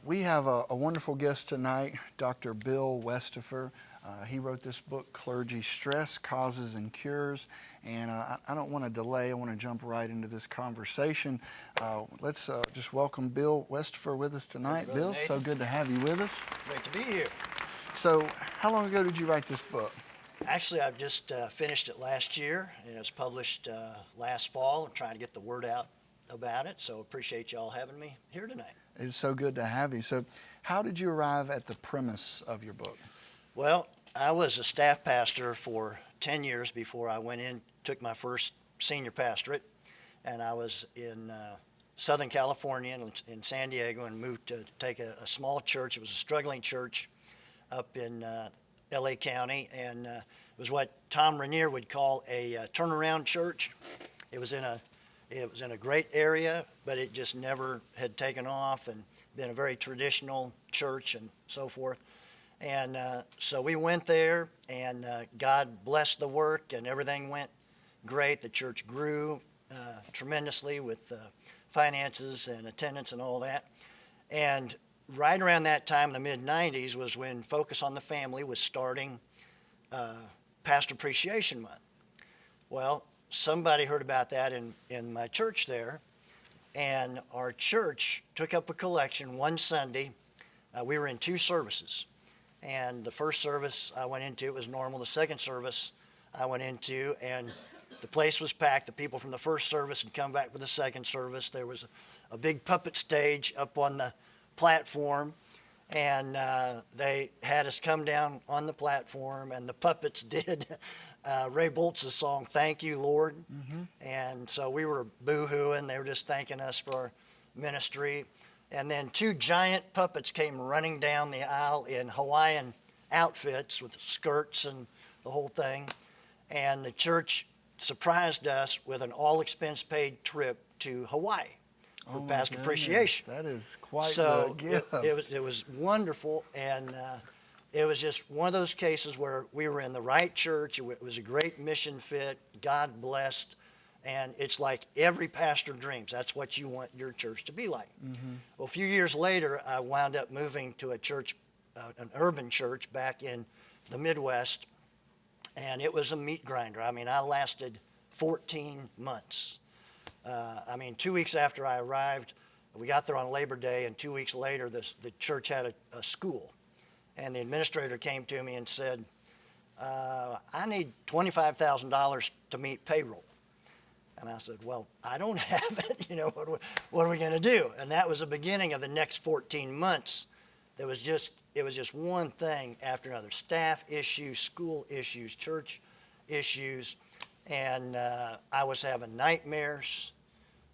We have a wonderful guest tonight, Dr. Bill Westafer. He wrote this book, Clergy Stress, Causes and Cures. And I don't want to delay. I want to jump right into this conversation. Let's just welcome Bill Westafer with us tonight. Bill, Nate. so good to have you with us. Great to be here. So how long ago did you write this book? Actually, I've just finished it last year, and it was published last fall. I'm trying to get the word out about it, so appreciate y'all having me here tonight. It's so good to have you. So how did you arrive at the premise of your book? Well, I was a staff pastor for 10 years before I went in, took my first senior pastorate, and I was in Southern California in San Diego and moved to take a small church. It was a struggling church up in LA County, and it was what Tom Rainier would call a turnaround church. It was in a great area, but it just never had taken off and been a very traditional church and so forth. And so we went there, and God blessed the work, and everything went great. The church grew tremendously with finances and attendance and all that. And right around that time, in the mid-'90s, was when Focus on the Family was starting Pastor Appreciation Month. Well, somebody heard about that in my church there, and our church took up a collection one Sunday. We were in two services, and the first service I went into, it was normal. The second service I went into, and the place was packed. The people from the first service had come back for the second service. There was a big puppet stage up on the platform, and they had us come down on the platform, and the puppets did Ray Boltz's song, Thank You, Lord. Mm-hmm. And so we were boo-hooing. They were just thanking us for our ministry. And then two giant puppets came running down the aisle in Hawaiian outfits with skirts and the whole thing. And the church surprised us with an all-expense-paid trip to Hawaii for Pastor Appreciation. That is quite the gift. It was wonderful, and it was just one of those cases where we were in the right church. It was a great mission fit. God blessed. And it's like every pastor dreams. That's what you want your church to be like. Mm-hmm. Well, a few years later, I wound up moving to a church, an urban church back in the Midwest, and it was a meat grinder. I mean, I lasted 14 months. 2 weeks after I arrived, we got there on Labor Day, and 2 weeks later, the church had a school. And the administrator came to me and said, I need $25,000 to meet payroll. And I said, well, I don't have it. What are we going to do? And that was the beginning of the next 14 months. It was just one thing after another: staff issues, school issues, church issues. And I was having nightmares.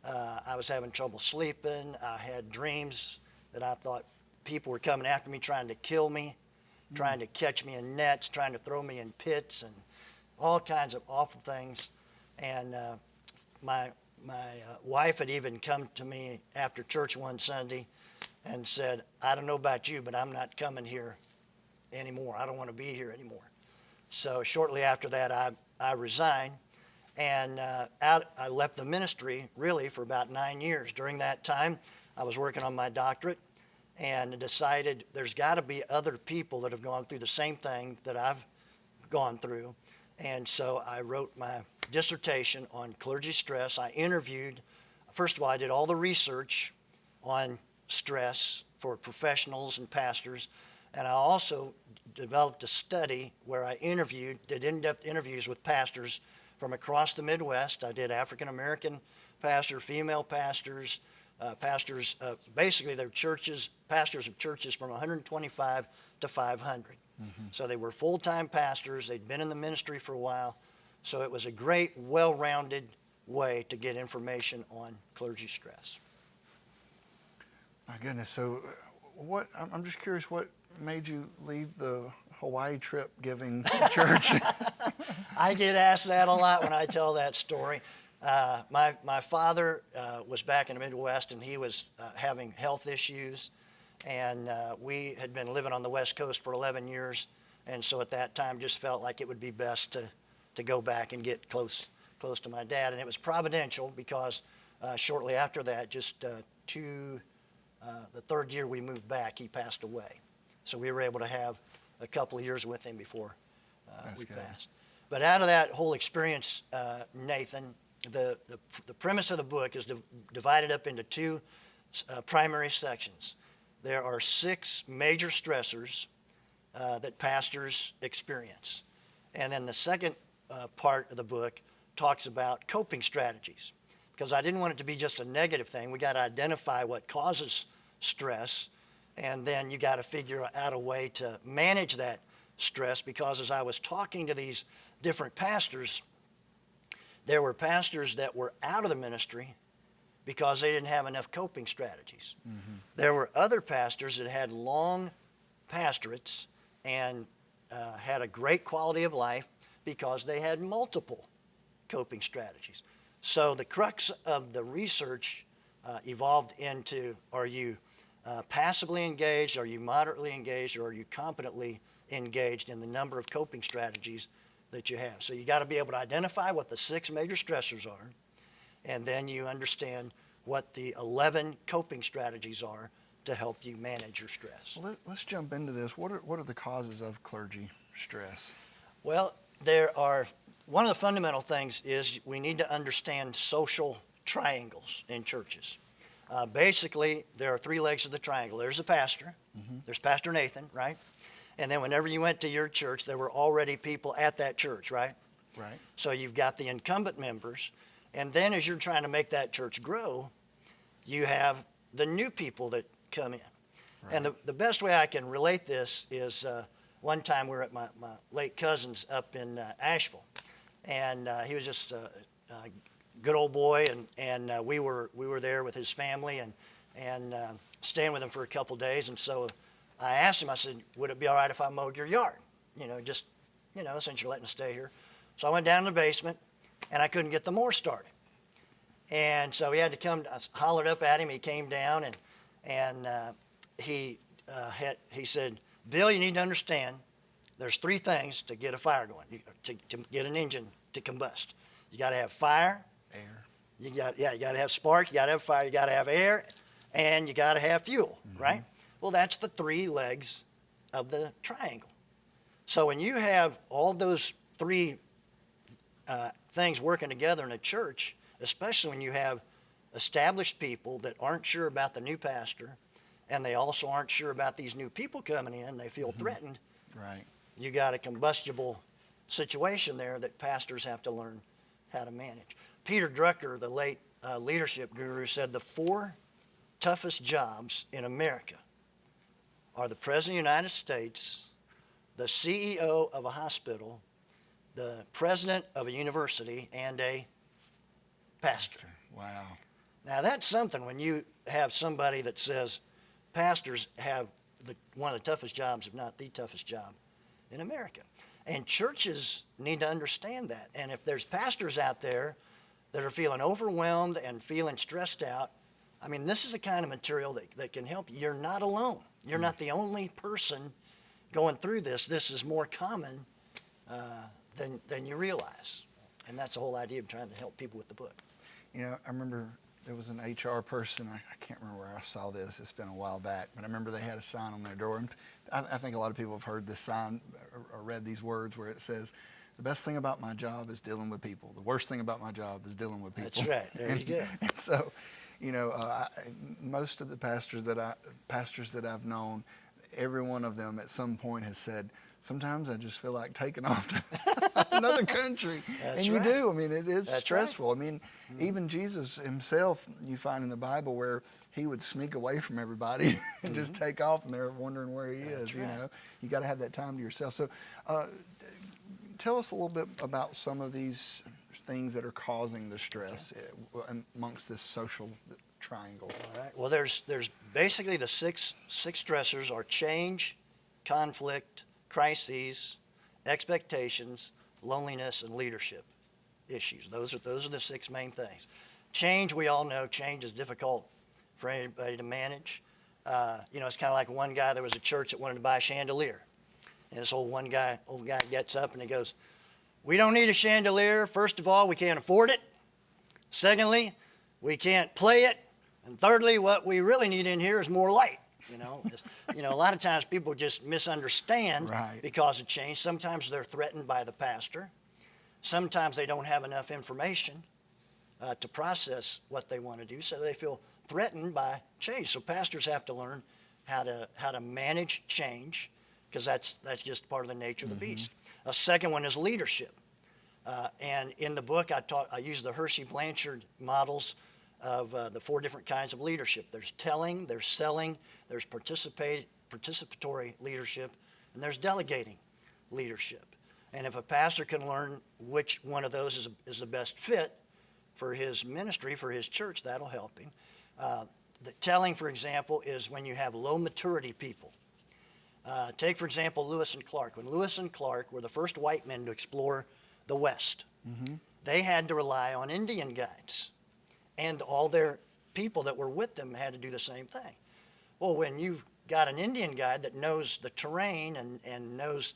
I was having trouble sleeping. I had dreams that I thought people were coming after me, trying to kill me, trying to catch me in nets, trying to throw me in pits, and all kinds of awful things. And my wife had even come to me after church one Sunday and said, I don't know about you, but I'm not coming here anymore. I don't want to be here anymore. So shortly after that, I resigned, and I left the ministry really for about 9 years. During that time, I was working on my doctorate and decided there's got to be other people that have gone through the same thing that I've gone through. And so I wrote my dissertation on clergy stress. I interviewed, first of all, I did all the research on stress for professionals and pastors. And I also developed a study where I did in-depth interviews with pastors from across the Midwest. I did African-American pastors, female pastors, basically they're pastors of churches from 125 to 500. Mm-hmm. So they were full-time pastors. They'd been in the ministry for a while. So it was a great, well-rounded way to get information on clergy stress. My goodness. So I'm just curious, what made you leave the Hawaii trip giving church? I get asked that a lot when I tell that story. My father was back in the Midwest, and he was having health issues. And we had been living on the West Coast for 11 years. And so at that time just felt like it would be best to go back and get close to my dad. And it was providential because shortly after that, just the third year we moved back, he passed away. So we were able to have a couple of years with him before we good. passed. But out of that whole experience, Nathan, the premise of the book is divided up into two primary sections. There are 6 major stressors that pastors experience. And then the second part of the book talks about coping strategies. Because I didn't want it to be just a negative thing. We got to identify what causes stress, and then you got to figure out a way to manage that stress. Because as I was talking to these different pastors, there were pastors that were out of the ministry because they didn't have enough coping strategies. Mm-hmm. There were other pastors that had long pastorates and had a great quality of life because they had multiple coping strategies. So the crux of the research evolved into, are you passively engaged, are you moderately engaged, or are you competently engaged in the number of coping strategies that you have? So you got to be able to identify what the 6 major stressors are, and then you understand what the 11 coping strategies are to help you manage your stress. Well, let's jump into this. What are the causes of clergy stress? Well, one of the fundamental things is we need to understand social triangles in churches. Basically, there are 3 legs of the triangle. There's a pastor. Mm-hmm. There's Pastor Nathan, right? And then whenever you went to your church, there were already people at that church, right? Right. So you've got the incumbent members. And then as you're trying to make that church grow, you have the new people that come in. Right. And the best way I can relate this is one time we were at my late cousin's up in Asheville. And he was just a good old boy, and we were there with his family and staying with him for a couple days. And so I asked him, I said, would it be all right if I mowed your yard? Since you're letting us stay here. So I went down in the basement, and I couldn't get the mower started. And so he had to come, I hollered up at him, he came down, and he said, Bill, you need to understand, there's 3 things to get a fire going, to get an engine to combust. You got to have fire. Air. You got to have spark, you got to have fire, you got to have air, and you got to have fuel, mm-hmm. right? Well, that's the 3 legs of the triangle. So when you have all those 3 things working together in a church, especially when you have established people that aren't sure about the new pastor, and they also aren't sure about these new people coming in, they feel mm-hmm. threatened. Right. You got a combustible situation there that pastors have to learn how to manage. Peter Drucker, the late leadership guru, said the 4 toughest jobs in America are the President of the United States, the CEO of a hospital, the president of a university, and a pastor. Wow. Now that's something when you have somebody that says pastors have one of the toughest jobs, if not the toughest job in America. And churches need to understand that. And if there's pastors out there that are feeling overwhelmed and feeling stressed out, I mean, this is the kind of material that can help you. You're not alone. You're not the only person going through this. This is more common than you realize. And that's the whole idea of trying to help people with the book. You know, I remember there was an HR person, I can't remember where I saw this, it's been a while back, but I remember they had a sign on their door, and I think a lot of people have heard this sign or read these words where it says, the best thing about my job is dealing with people. The worst thing about my job is dealing with people. That's right. There you go. And so, most of the pastors that I've known, every one of them at some point has said, sometimes I just feel like taking off to another country. That's and you right. do. I mean, it's That's stressful. Right. I mean, even Jesus himself, you find in the Bible where he would sneak away from everybody and just take off, and they're wondering where he is. Right. You got to have that time to yourself. So tell us a little bit about some of these things that are causing the stress amongst this social triangle. All right. Well, there's basically the six stressors are change, conflict, crises, expectations, loneliness, and leadership issues. Those are the 6 main things. Change, we all know, change is difficult for anybody to manage. It's kind of like one guy, there was a church that wanted to buy a chandelier. And this old guy gets up and he goes, we don't need a chandelier. First of all, we can't afford it. Secondly, we can't play it. And thirdly, what we really need in here is more light. A lot of times people just misunderstand Right. because of change. Sometimes they're threatened by the pastor. Sometimes they don't have enough information to process what they want to do, so they feel threatened by change. So pastors have to learn how to manage change, because that's just part of the nature of the beast. A second one is leadership. And in the book, I use the Hershey-Blanchard models of the 4 different kinds of leadership. There's telling, there's selling, there's participatory leadership, and there's delegating leadership. And if a pastor can learn which one of those is the best fit for his ministry, for his church, that'll help him. The telling, for example, is when you have low maturity people. Take, for example, Lewis and Clark. When Lewis and Clark were the first white men to explore the West, they had to rely on Indian guides. And all their people that were with them had to do the same thing. Well, when you've got an Indian guide that knows the terrain and knows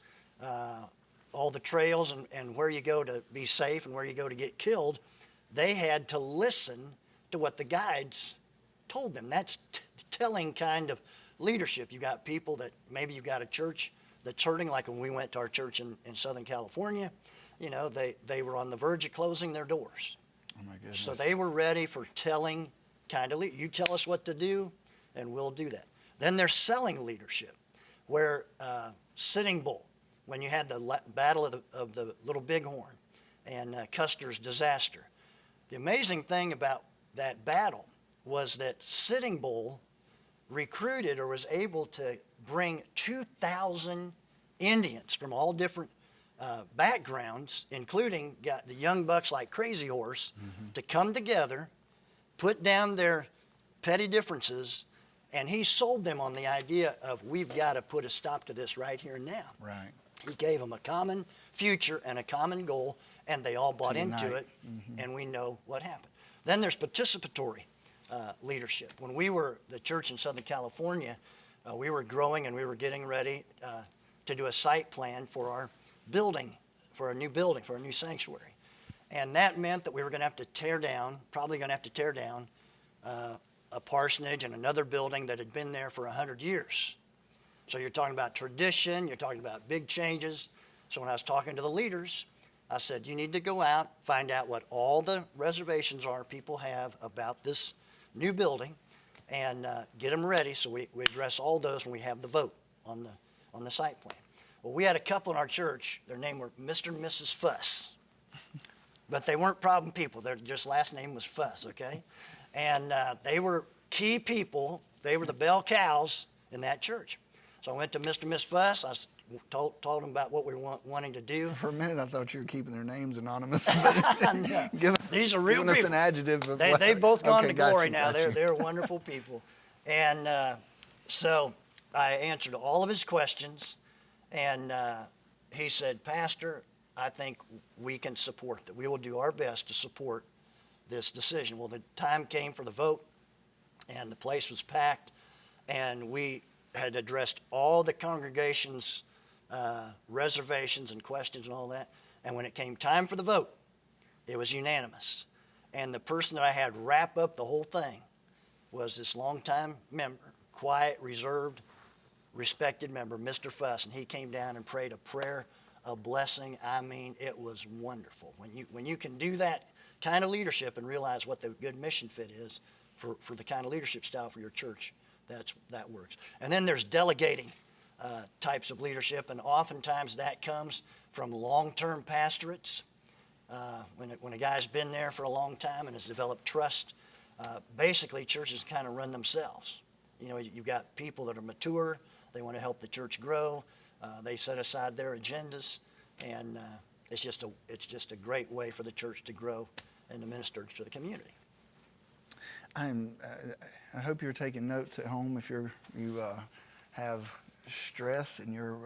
all the trails and where you go to be safe and where you go to get killed, they had to listen to what the guides told them. That's telling kind of leadership. You got people that maybe you've got a church that's hurting, like when we went to our church in Southern California, they were on the verge of closing their doors. Oh my goodness. So they were ready for telling kind of leadership. You tell us what to do, and we'll do that. Then there's selling leadership, where Sitting Bull, when you had the battle of the Little Bighorn and Custer's disaster, the amazing thing about that battle was that Sitting Bull recruited or was able to bring 2,000 Indians from all different backgrounds, including got the young bucks like Crazy Horse, to come together, put down their petty differences, and he sold them on the idea of, we've got to put a stop to this right here and now. Right. He gave them a common future and a common goal, and they all bought into it, and we know what happened. Then there's participatory leadership. When we were the church in Southern California, we were growing and we were getting ready to do a site plan for our building, for a new sanctuary. And that meant that we were going to have to tear down a parsonage and another building that had been there for 100 years. So you're talking about tradition, you're talking about big changes. So when I was talking to the leaders, I said, you need to go out, find out what all the reservations are people have about this new building, and get them ready so we address all those when we have the vote on the site plan. Well, we had a couple in our church. Their name were Mr. and Mrs. Fuss. But they weren't problem people. Their just last name was Fuss, okay? And they were key people. They were the bell cows in that church. So I went to Mr. and Miss Fuss. I told them about what we were wanting to do. For a minute, I thought you were keeping their names anonymous. These are real giving us people. an adjective of They've both gone okay, to glory you, now. you. They're wonderful people. And so I answered all of his questions, and he said, Pastor, I think we can support that. We will do our best to support this decision. Well, the time came for the vote, and the place was packed, and we had addressed all the congregation's reservations and questions and all that. And when it came time for the vote, it was unanimous. And the person that I had wrap up the whole thing was this longtime member, quiet, reserved, respected member, Mr. Fuss. And he came down and prayed a prayer of blessing. I mean, it was wonderful. When you can do that kind of leadership and realize what the good mission fit is for the kind of leadership style for your church, that works. And then there's delegating types of leadership, and oftentimes that comes from long-term pastorates. When a guy's been there for a long time and has developed trust, basically churches kind of run themselves. You know, you've got people that are mature, they want to help the church grow, they set aside their agendas, and it's just a great way for the church to grow and to minister to the community. I hope you're taking notes at home if you have stress and you're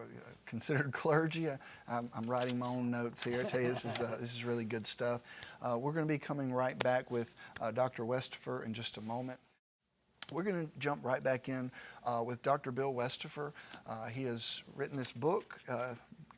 considered clergy. I'm writing my own notes here. I tell you, this is really good stuff. We're going to be coming right back with Dr. Westafer in just a moment. We're going to jump right back in with Dr. Bill Westafer. He has written this book,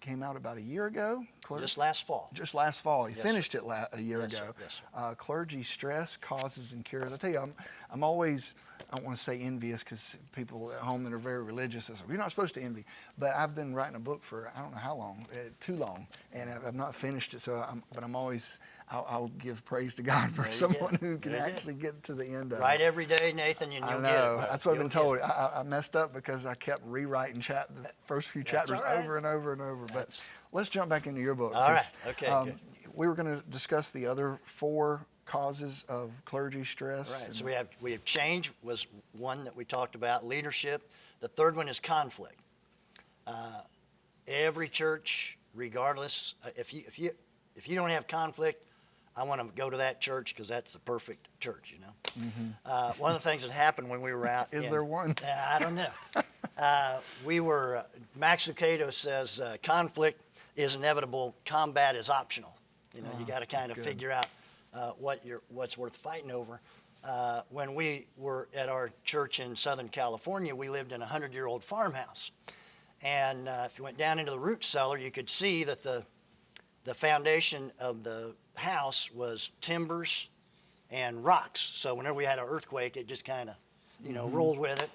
came out about a year ago. Just last fall. Just last fall. You Yes, finished it a year Yes, ago. sir. Yes, sir. Clergy Stress, Causes and Cures. I tell you, I'm always, I don't want to say envious because people at home that are very religious, say, you're not supposed to envy. But I've been writing a book for I don't know how long, too long, and I've not finished it. So I'm always, I'll give praise to God for someone who can actually get to the end of it. Write every day, Nathan, and you'll I get know. it. That's what I've been told. I messed up because I kept rewriting the first few chapters all right. over and over and over. But let's jump back into your book. All right. Okay, good. We were going to discuss the other 4 causes of clergy stress. Right. So we have change was one that we talked about. Leadership. The third one is conflict. Every church, regardless, if you don't have conflict, I want to go to that church because that's the perfect church, you know. Mm-hmm. One of the things that happened when we were out. Is there one? I don't know. Max Lucado says conflict is inevitable, combat is optional. You know, you got to kind of figure out what's worth fighting over. When we were at our church in Southern California, we lived in a 100-year-old farmhouse. And if you went down into the root cellar, you could see that the foundation of the house was timbers and rocks. So whenever we had an earthquake, it just kind of, rolled with it.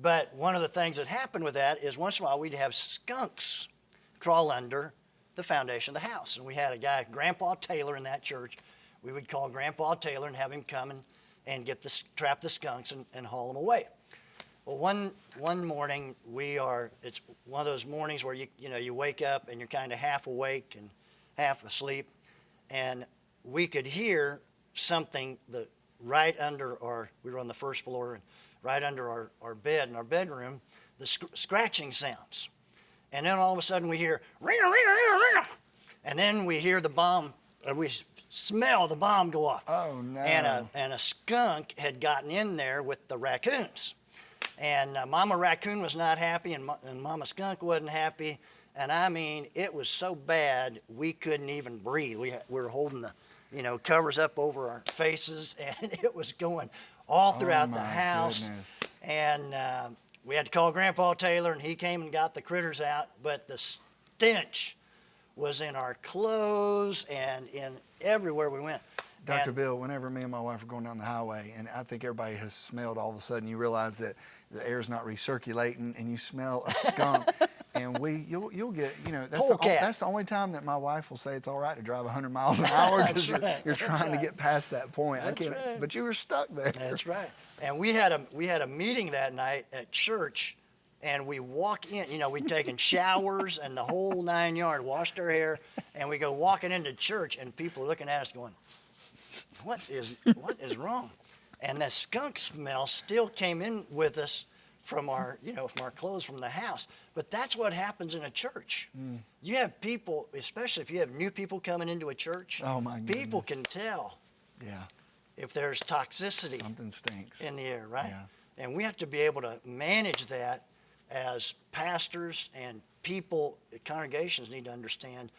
But one of the things that happened with that is once in a while we'd have skunks crawl under the foundation of the house. And we had a guy, Grandpa Taylor, in that church. We would call Grandpa Taylor and have him come and trap the skunks and haul them away. Well, one morning it's one of those mornings where you wake up and you're kind of half awake and half asleep, and we could hear something right under we were on the first floor, and right under our bed in our bedroom, the scratching sounds. And then all of a sudden we hear, ring, ring, ring, ring, and then we hear the bomb, we smell the bomb go off. Oh, no. And a skunk had gotten in there with the raccoons. And Mama Raccoon was not happy, and Mama Skunk wasn't happy. And I mean, it was so bad we couldn't even breathe. We were holding the, covers up over our faces, and it was going all throughout the house. Goodness. And we had to call Grandpa Taylor, and he came and got the critters out. But the stench was in our clothes and in everywhere we went. Dr. Bill, whenever me and my wife are going down the highway, and I think everybody has smelled, all of a sudden you realize that the air's not recirculating, and you smell a skunk, and you'll get, that's the only time that my wife will say it's all right to drive 100 miles an hour because you're trying to get past that point. But you were stuck there. That's right. And we had a meeting that night at church, and we walk in, we'd taken showers and the whole 9 yards, washed our hair, and we go walking into church, and people are looking at us going, what is wrong? And the skunk smell still came in with us from our clothes from the house. But that's what happens in a church. Mm. You have people, especially if you have new people coming into a church. Oh my goodness. People can tell. Yeah. If there's toxicity. Something stinks in the air, right? Yeah. And we have to be able to manage that as pastors, and congregations need to understand,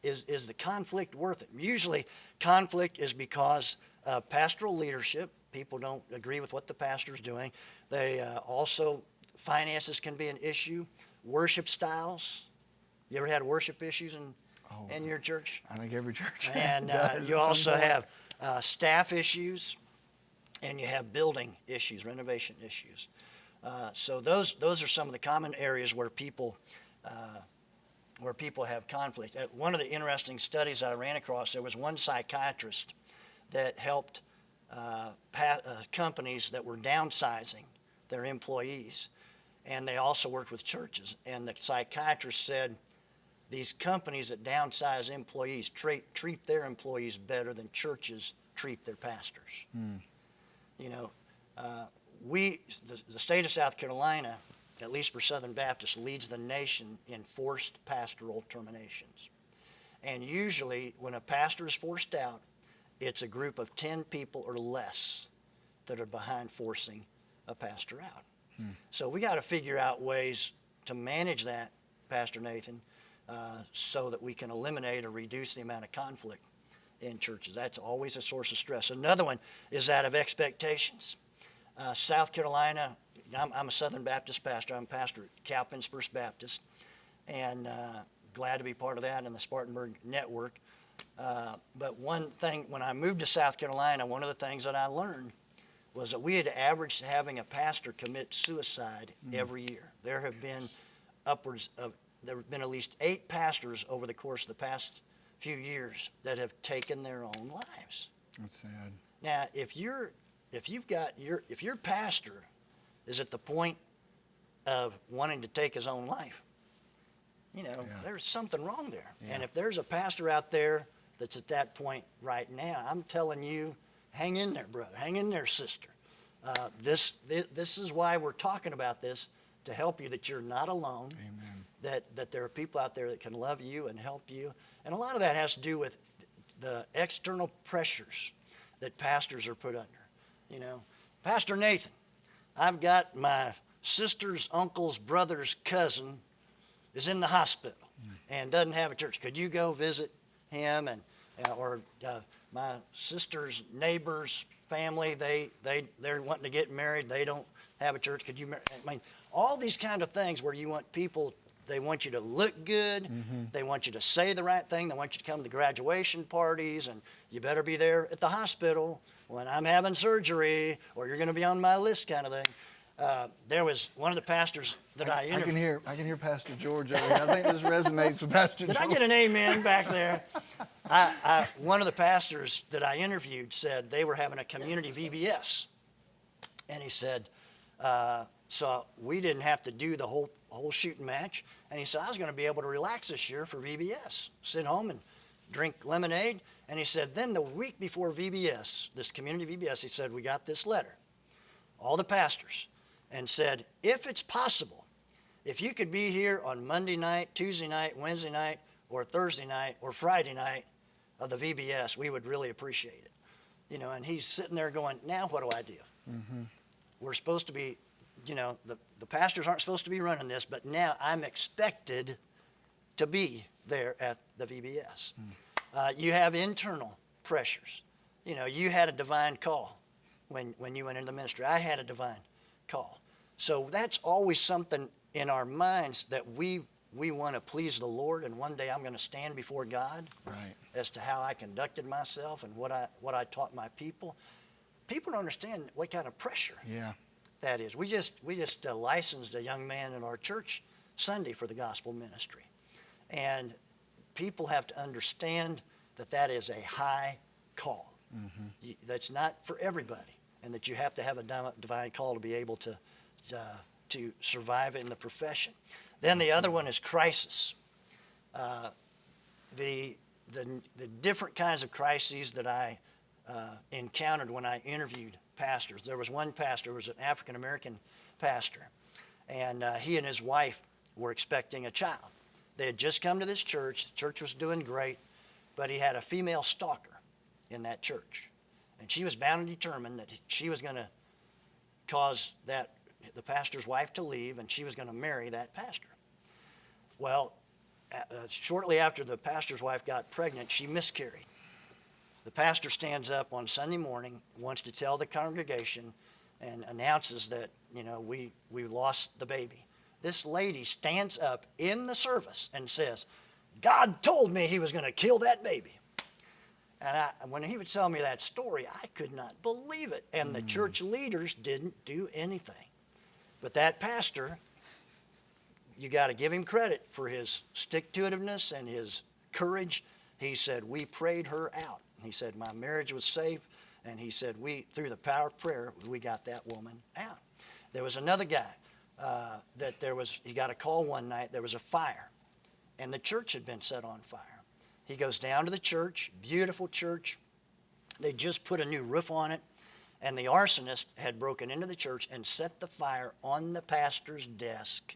is the conflict worth it? Usually conflict is because pastoral leadership, people don't agree with what the pastor's doing. They also, finances can be an issue. Worship styles. You ever had worship issues in your church? I think every church And does you also point. have staff issues, and you have building issues, renovation issues. So those are some of the common areas where people have conflict. One of the interesting studies I ran across, there was one psychiatrist that helped companies that were downsizing their employees, and they also worked with churches. And the psychiatrist said these companies that downsize employees treat their employees better than churches treat their pastors. Mm. The state of South Carolina, at least for Southern Baptists, leads the nation in forced pastoral terminations. And usually when a pastor is forced out, it's a group of 10 people or less that are behind forcing a pastor out. Hmm. So we got to figure out ways to manage that, Pastor Nathan, so that we can eliminate or reduce the amount of conflict in churches. That's always a source of stress. Another one is that of expectations. South Carolina, I'm a Southern Baptist pastor. I'm pastor at Cowpens First Baptist. and glad to be part of that in the Spartanburg network. But one thing, when I moved to South Carolina, one of the things that I learned was that we had averaged having a pastor commit suicide every year. There have been at least 8 pastors over the course of the past few years that have taken their own lives. That's sad. Now, if your pastor is at the point of wanting to take his own life, there's something wrong there. Yeah. And if there's a pastor out there that's at that point right now, I'm telling you, hang in there, brother. Hang in there, sister. This is why we're talking about this, to help you that you're not alone. Amen. That there are people out there that can love you and help you. And a lot of that has to do with the external pressures that pastors are put under. Pastor Nathan, I've got my sister's uncle's brother's cousin is in the hospital and doesn't have a church. Could you go visit him? Or my sister's neighbor's family, they're wanting to get married. They don't have a church. Could you marry? I mean, all these kind of things where you want people, they want you to look good. They want you to say the right thing. They want you to come to the graduation parties, and you better be there at the hospital when I'm having surgery, or you're going to be on my list, kind of thing. There was one of the pastors that I interviewed. I can hear Pastor George over here. I think this resonates with Pastor George. Did I get an amen back there? One of the pastors that I interviewed said they were having a community VBS. And he said, so we didn't have to do the whole shooting match. And he said, I was going to be able to relax this year for VBS, sit home and drink lemonade. And he said, then the week before VBS, this community VBS, he said, we got this letter, all the pastors, and said, if it's possible, if you could be here on Monday night, Tuesday night, Wednesday night, or Thursday night, or Friday night of the VBS, we would really appreciate it. And he's sitting there going, now what do I do? We're supposed to be, the pastors aren't supposed to be running this, but now I'm expected to be there at the VBS. You have internal pressures. You had a divine call when you went into the ministry. I had a divine call. So that's always something in our minds, that we want to please the Lord, and one day I'm going to stand before God as to how I conducted myself and what I taught my people. People don't understand what kind of pressure that is. We just licensed a young man in our church Sunday for the gospel ministry, and people have to understand that is a high call. That's not for everybody, and that you have to have a divine call to be able to survive in the profession. Then the other one is crisis. The different kinds of crises that I encountered when I interviewed pastors. There was one pastor, was an African-American pastor, and he and his wife were expecting a child. They had just come to this church. The church was doing great, but he had a female stalker in that church. And she was bound and determined that she was going to cause the pastor's wife to leave, and she was going to marry that pastor. Well, shortly after the pastor's wife got pregnant, she miscarried. The pastor stands up on Sunday morning, wants to tell the congregation, and announces that, we lost the baby. This lady stands up in the service and says, God told me he was going to kill that baby. And when he would tell me that story, I could not believe it. And the church leaders didn't do anything. But that pastor, you got to give him credit for his stick-to-itiveness and his courage. He said, we prayed her out. He said, my marriage was safe. And he said, through the power of prayer, we got that woman out. There was another guy he got a call one night, there was a fire, and the church had been set on fire. He goes down to the church, beautiful church. They just put a new roof on it, and the arsonist had broken into the church and set the fire on the pastor's desk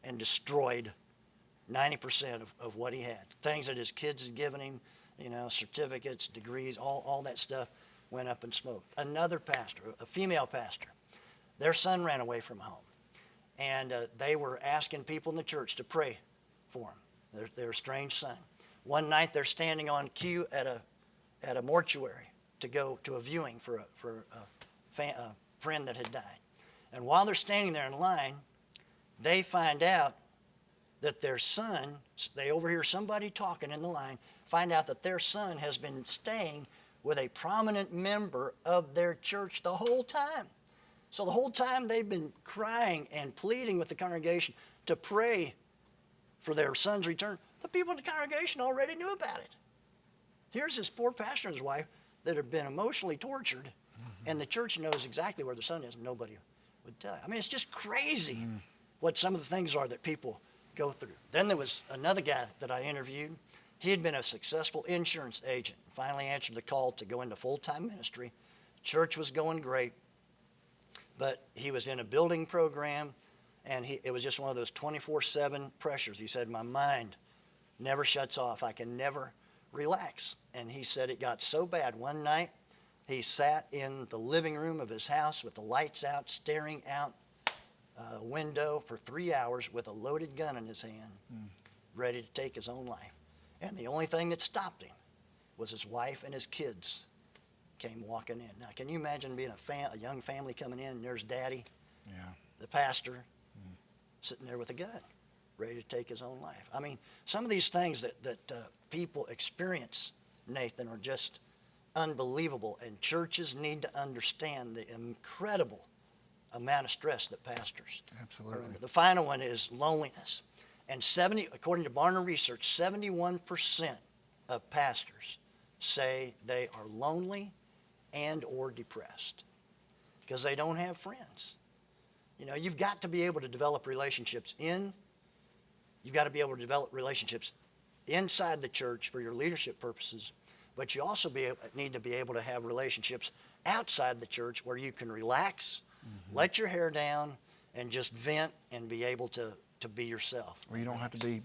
and destroyed 90% of what he had. Things that his kids had given him, certificates, degrees, all that stuff went up in smoke. Another pastor, a female pastor, their son ran away from home. And they were asking people in the church to pray for him, their estranged son. One night they're standing on queue at a mortuary to go to a viewing for a friend that had died. And while they're standing there in line, they find out that their son, they overhear somebody talking in the line, find out that their son has been staying with a prominent member of their church the whole time. So the whole time they've been crying and pleading with the congregation to pray for their son's return. The people in the congregation already knew about it. Here's this poor pastor and his wife that have been emotionally tortured, and the church knows exactly where their son is, and nobody would tell you. I mean, it's just crazy what some of the things are that people go through. Then there was another guy that I interviewed. He had been a successful insurance agent, finally answered the call to go into full-time ministry. Church was going great, but he was in a building program, and it was just one of those 24/7 pressures. He said, my mind never shuts off. I can never relax. And he said it got so bad one night, he sat in the living room of his house with the lights out, staring out a window for 3 hours with a loaded gun in his hand, ready to take his own life. And the only thing that stopped him was his wife and his kids came walking in. Now, can you imagine being a young family coming in, and there's Daddy, the pastor, sitting there with a gun, ready to take his own life? I mean, some of these things that people experience, Nathan, are just unbelievable, and churches need to understand the incredible amount of stress that pastors are under. The final one is loneliness. And according to Barna Research, 71% of pastors say they are lonely and or depressed because they don't have friends. You know, you've got to be able to develop relationships you've got to be able to develop relationships inside the church for your leadership purposes, but you also need to be able to have relationships outside the church where you can relax, let your hair down, and just vent and be able to be yourself. Where you don't have to be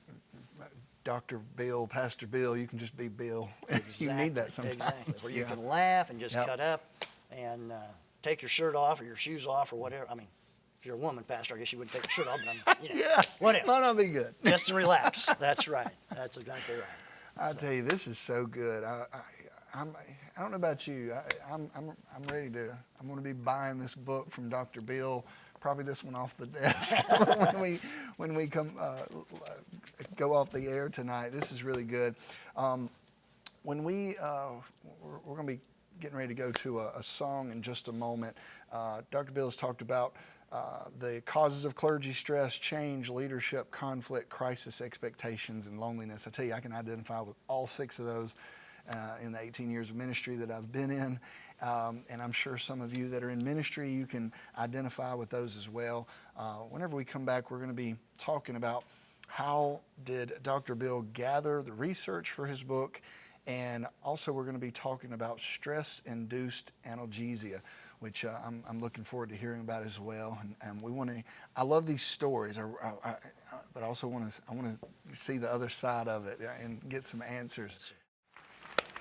Dr. Bill, Pastor Bill. You can just be Bill. Exactly. You need that sometimes. Exactly. Where you can laugh and just cut up and take your shirt off or your shoes off or whatever. I mean, if you're a woman, Pastor, I guess you wouldn't take your shirt off, but whatever. Might not be good. Just to relax. That's right. That's exactly right. I tell you, this is so good. I don't know about you. I'm ready to. I'm going to be buying this book from Dr. Bill. Probably this one off the desk when we come go off the air tonight. This is really good. When we're going to be getting ready to go to a song in just a moment. Dr. Bill has talked about the causes of clergy stress, change, leadership, conflict, crisis, expectations, and loneliness. I tell you, I can identify with all 6 of those in the 18 years of ministry that I've been in. And I'm sure some of you that are in ministry, you can identify with those as well. Whenever we come back, we're going to be talking about how did Dr. Bill gather the research for his book, and also we're going to be talking about stress-induced analgesia, which I'm looking forward to hearing about as well. And we want to. I love these stories, but I also want to see the other side of it and get some answers.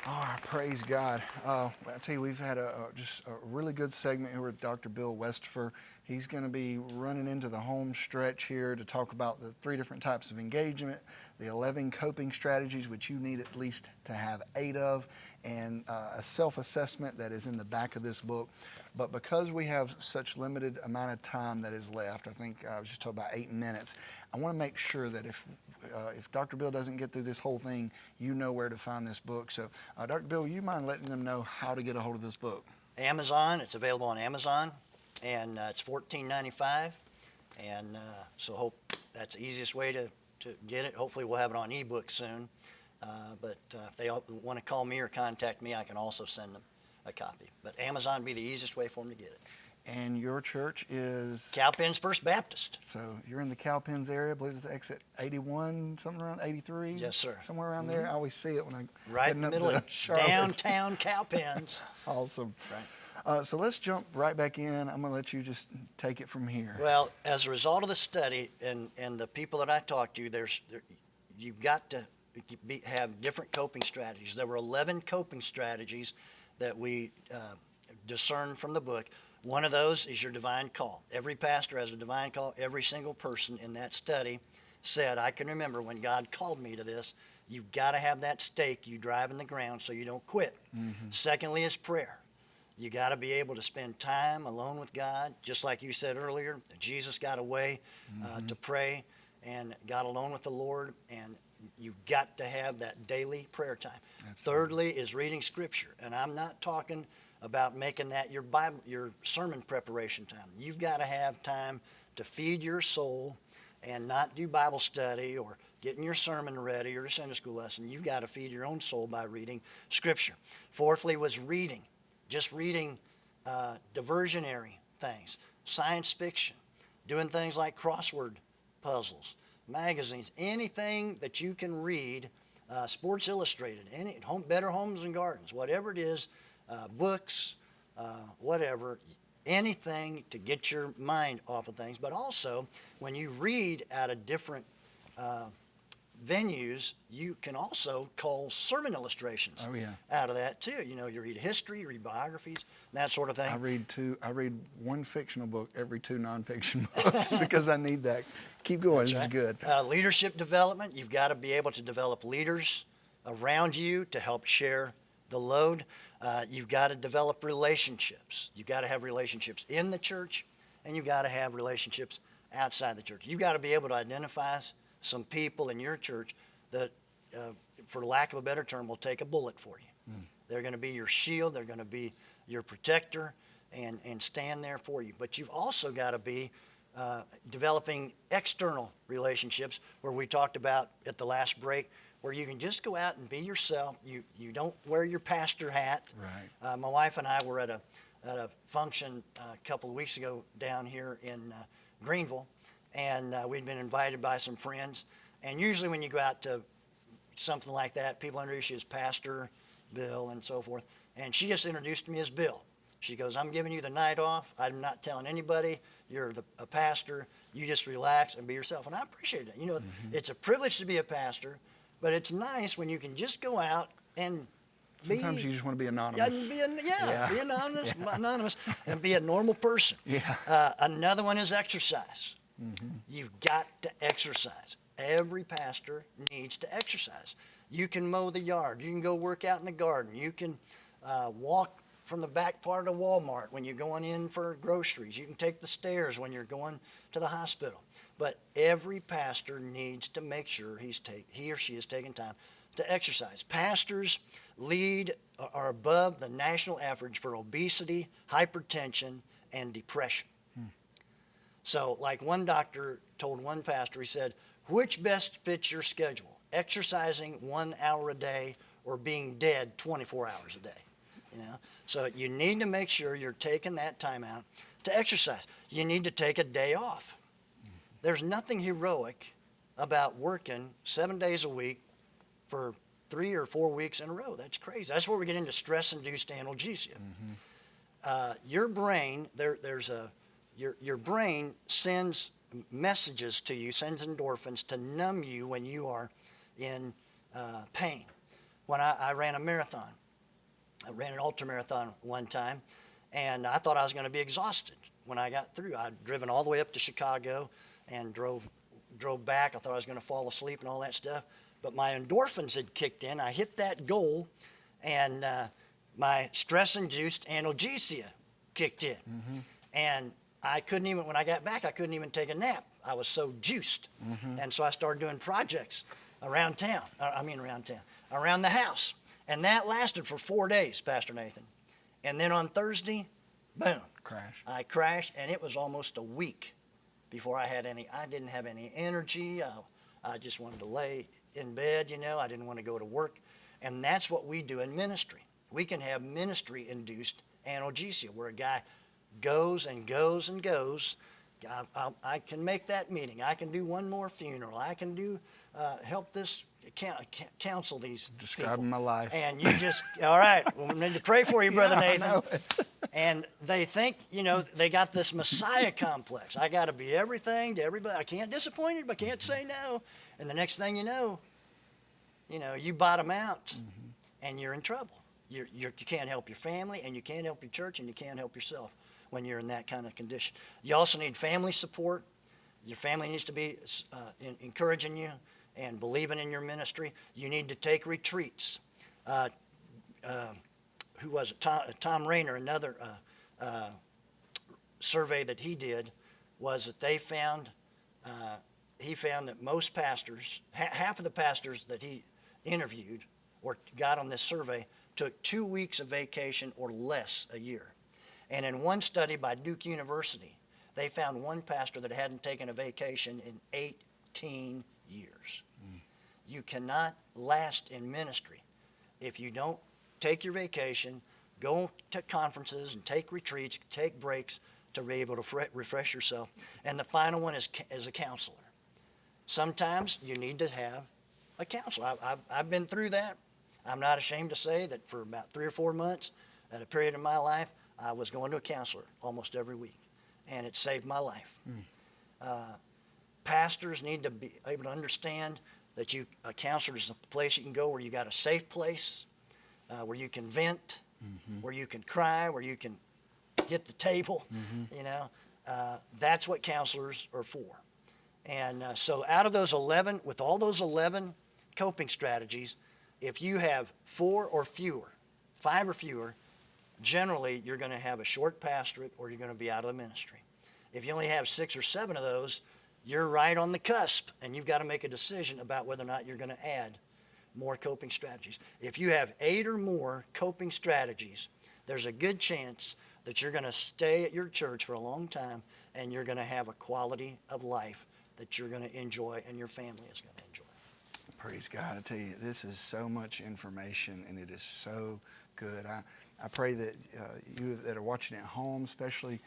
Oh, praise God. I tell you, we've had just a really good segment here with Dr. Bill Westafer. He's going to be running into the home stretch here to talk about the 3 different types of engagement, the 11 coping strategies, which you need at least to have 8 of, and a self-assessment that is in the back of this book. But because we have such limited amount of time that is left, I think I was just talking about 8 minutes, I want to make sure that if Dr. Bill doesn't get through this whole thing, you know where to find this book. So, Dr. Bill, you mind letting them know how to get a hold of this book? Amazon. It's available on Amazon, and it's $14.95. And so hope that's the easiest way to get it. Hopefully we'll have it on ebook soon. But if they want to call me or contact me, I can also send them a copy. But Amazon would be the easiest way for them to get it. And your church is? Cowpens First Baptist. So you're in the Cowpens area. I believe it's exit 81, something around 83? Yes, sir. Somewhere around there. I always see it when I right in the middle of downtown Cowpens. Awesome. Right. So let's jump right back in. I'm going to let you just take it from here. Well, as a result of the study and the people that I talked to, you've got to have different coping strategies. There were 11 coping strategies that we discerned from the book. One of those is your divine call. Every pastor has a divine call. Every single person in that study said, I can remember when God called me to this. You've got to have that stake you drive in the ground so you don't quit. Secondly is prayer. You got to be able to spend time alone with God. Just like you said earlier, Jesus got a way to pray. and got alone with the Lord, and you've got to have that daily prayer time. Absolutely. Thirdly is reading Scripture, and I'm not talking about making that your Bible, your sermon preparation time. You've got to have time to feed your soul and not do Bible study or getting your sermon ready or a Sunday school lesson. You've got to feed your own soul by reading Scripture. Fourthly was reading, just reading diversionary things, science fiction, doing things like crossword puzzles, magazines, anything that you can read, Sports Illustrated, Better Homes and Gardens, whatever it is, books, whatever, anything to get your mind off of things. But also, when you read out of different venues, you can also cull sermon illustrations out of that too. You read history, you read biographies, that sort of thing. I read one fictional book every 2 nonfiction books because I need that. Keep going. This is good. Leadership development. You've got to be able to develop leaders around you to help share the load. You've got to develop relationships. You've got to have relationships in the church, and you've got to have relationships outside the church. You've got to be able to identify some people in your church that, for lack of a better term, will take a bullet for you. They're going to be your shield. They're going to be your protector and stand there for you. But you've also got to be developing external relationships, where we talked about at the last break, where you can just go out and be yourself. You don't wear your pastor hat. Right. My wife and I were at a function a couple of weeks ago down here in Greenville, and we'd been invited by some friends. And usually when you go out to something like that, people introduce you as Pastor Bill and so forth. And she just introduced me as Bill. She goes, I'm giving you the night off. I'm not telling anybody you're a pastor. You just relax and be yourself. And I appreciate that. It's a privilege to be a pastor, but it's nice when you can just go out and Sometimes you just want to be anonymous. Be anonymous, anonymous, and be a normal person. Yeah. Another one is exercise. You've got to exercise. Every pastor needs to exercise. You can mow the yard. You can go work out in the garden. You can walk from the back part of Walmart when you're going in for groceries. You can take the stairs when you're going to the hospital. But every pastor needs to make sure he or she is taking time to exercise. Pastors are above the national average for obesity, hypertension, and depression. So like one doctor told one pastor, he said, which best fits your schedule? Exercising 1 hour a day or being dead 24 hours a day? So you need to make sure you're taking that time out to exercise. You need to take a day off. There's nothing heroic about working 7 days a week for 3 or 4 weeks in a row. That's crazy. That's where we get into stress-induced analgesia. Your brain, your brain sends messages to you, sends endorphins to numb you when you are in pain. When I ran a marathon, I ran an ultramarathon one time, and I thought I was going to be exhausted when I got through. I'd driven all the way up to Chicago and drove back. I thought I was going to fall asleep and all that stuff. But my endorphins had kicked in. I hit that goal, and my stress-induced analgesia kicked in. And I couldn't even, when I got back, I couldn't even take a nap. I was so juiced. And so I started doing projects around the house. And that lasted for 4 days, Pastor Nathan. And then on Thursday, boom. I crashed, and it was almost a week before I didn't have any energy. I just wanted to lay in bed, I didn't want to go to work. And that's what we do in ministry. We can have ministry-induced analgesia, where a guy goes and goes and goes. I can make that meeting. I can do one more funeral. I can do help this counsel these Describing people. my life. And you just, all right, well, we need to pray for you, Brother Nathan. I know it. And they think, they got this Messiah complex. I got to be everything to everybody. I can't disappoint anybody. I can't say no. And the next thing you know, you bottom out, and you're in trouble. You can't help your family, and you can't help your church, and you can't help yourself when you're in that kind of condition. You also need family support. Your family needs to be encouraging you and believing in your ministry. You need to take retreats. Who was it? Tom Rayner, another survey that he did was that they found he found that most pastors, half of the pastors that he interviewed or got on this survey, took 2 weeks of vacation or less a year. And in one study by Duke University, they found one pastor that hadn't taken a vacation in 18 years. You cannot last in ministry if you don't take your vacation, go to conferences and take retreats, take breaks to be able to refresh yourself. And the final one is a counselor. Sometimes you need to have a counselor. I've been through that. I'm not ashamed to say that for about 3 or 4 months, at a period in my life, I was going to a counselor almost every week, and it saved my life. Pastors need to be able to understand that a counselor is a place you can go where you got a safe place, where you can vent, where you can cry, where you can hit the table. That's what counselors are for. And so out of those 11, with all those 11 coping strategies, if you have 4 or fewer, 5 or fewer, generally you're going to have a short pastorate or you're going to be out of the ministry. If you only have 6 or 7 of those, you're right on the cusp, and you've got to make a decision about whether or not you're going to add more coping strategies. If you have 8 or more coping strategies, there's a good chance that you're going to stay at your church for a long time, and you're going to have a quality of life that you're going to enjoy and your family is going to enjoy. Praise God. I tell you, this is so much information, and it is so good. I pray that you that are watching at home, especially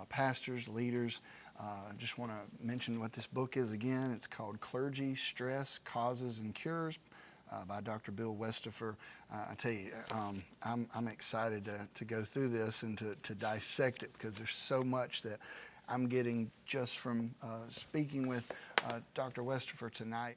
pastors, leaders, just want to mention what this book is again. It's called Clergy Stress, Causes and Cures by Dr. Bill Westafer. I tell you, I'm excited to go through this and to dissect it, because there's so much that I'm getting just from speaking with Dr. Westafer tonight.